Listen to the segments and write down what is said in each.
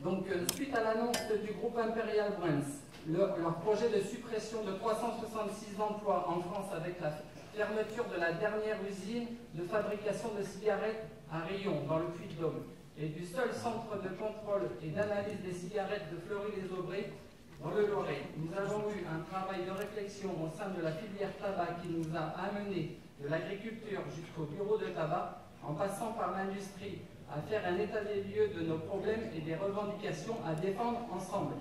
Donc, suite à l'annonce du groupe Imperial Brands, leur projet de suppression de 366 emplois en France avec la fermeture de la dernière usine de fabrication de cigarettes à Riom, dans le Puy-de-Dôme, et du seul centre de contrôle et d'analyse des cigarettes de Fleury-les-Aubrais, dans le Loiret. Nous avons eu un travail de réflexion au sein de la filière tabac qui nous a amené de l'agriculture jusqu'au bureau de tabac, en passant par l'industrie, à faire un état des lieux de nos problèmes et des revendications à défendre ensemble.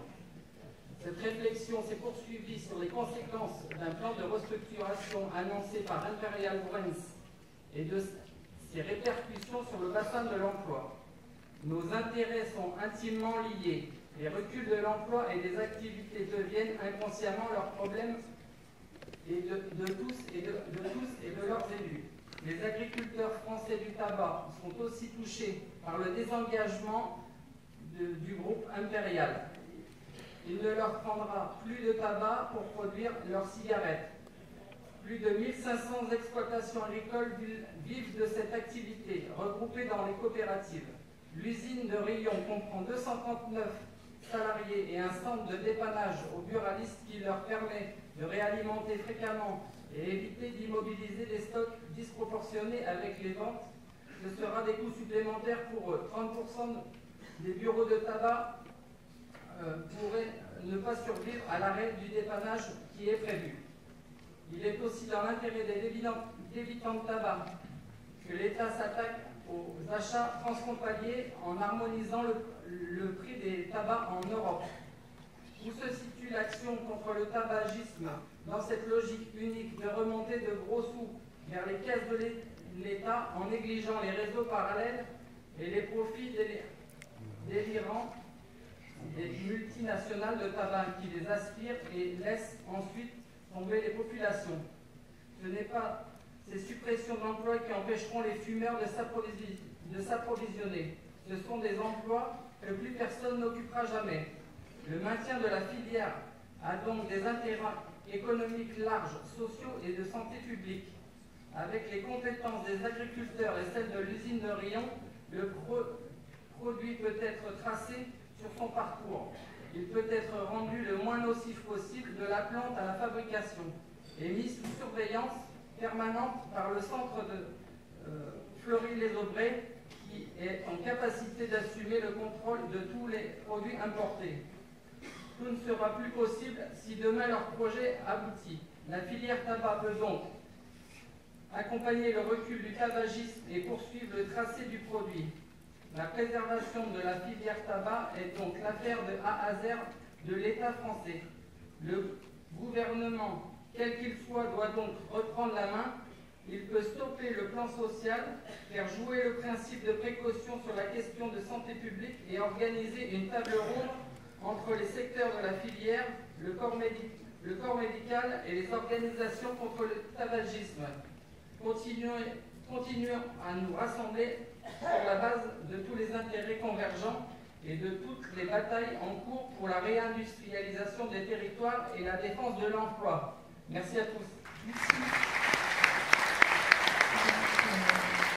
Cette réflexion s'est poursuivie sur les conséquences d'un plan de restructuration annoncé par Imperial Brands et de ses répercussions sur le bassin de l'emploi. Nos intérêts sont intimement liés. Les reculs de l'emploi et des activités deviennent inconsciemment leurs problèmes et de tous et de leurs élus. Les agriculteurs français du tabac sont aussi touchés par le désengagement du groupe Imperial. Il ne leur prendra plus de tabac pour produire leurs cigarettes. Plus de 1500 exploitations agricoles vivent de cette activité, regroupées dans les coopératives. L'usine de Riom comprend 239 salariés et un centre de dépannage aux buralistes qui leur permet de réalimenter fréquemment et éviter d'immobiliser des stocks disproportionnés avec les ventes. Ce sera des coûts supplémentaires pour eux. 30% des bureaux de tabac pourraient ne pas survivre à l'arrêt du dépannage qui est prévu. Il est aussi dans l'intérêt des débitants de tabac que l'État s'attaque aux achats transfrontaliers en harmonisant le prix des tabacs en Europe. Où se situe l'action contre le tabagisme dans cette logique unique de remonter de gros sous vers les caisses de l'État en négligeant les réseaux parallèles et les profits délirants des multinationales de tabac qui les aspirent et laissent ensuite tomber les populations? Ce n'est pas ces suppressions d'emplois qui empêcheront les fumeurs de s'approvisionner. Ce sont des emplois que plus personne n'occupera jamais. Le maintien de la filière a donc des intérêts économiques larges, sociaux et de santé publique. Avec les compétences des agriculteurs et celles de l'usine de Riom, le produit peut être tracé sur son parcours. Il peut être rendu le moins nocif possible de la plante à la fabrication et mis sous surveillance permanente par le centre de Fleury-les-Aubrais qui est en capacité d'assumer le contrôle de tous les produits importés. Tout ne sera plus possible si demain leur projet aboutit. La filière tabac peut donc accompagner le recul du tabagisme et poursuivre le tracé du produit. La préservation de la filière tabac est donc l'affaire de A à Z de l'État français. Le gouvernement, quel qu'il soit, doit donc reprendre la main. Il peut stopper le plan social, faire jouer le principe de précaution sur la question de santé publique et organiser une table ronde entre les secteurs de la filière, le corps médical et les organisations contre le tabagisme. Continuons à nous rassembler sur la base de tous les intérêts convergents et de toutes les batailles en cours pour la réindustrialisation des territoires et la défense de l'emploi. Merci à tous. Merci.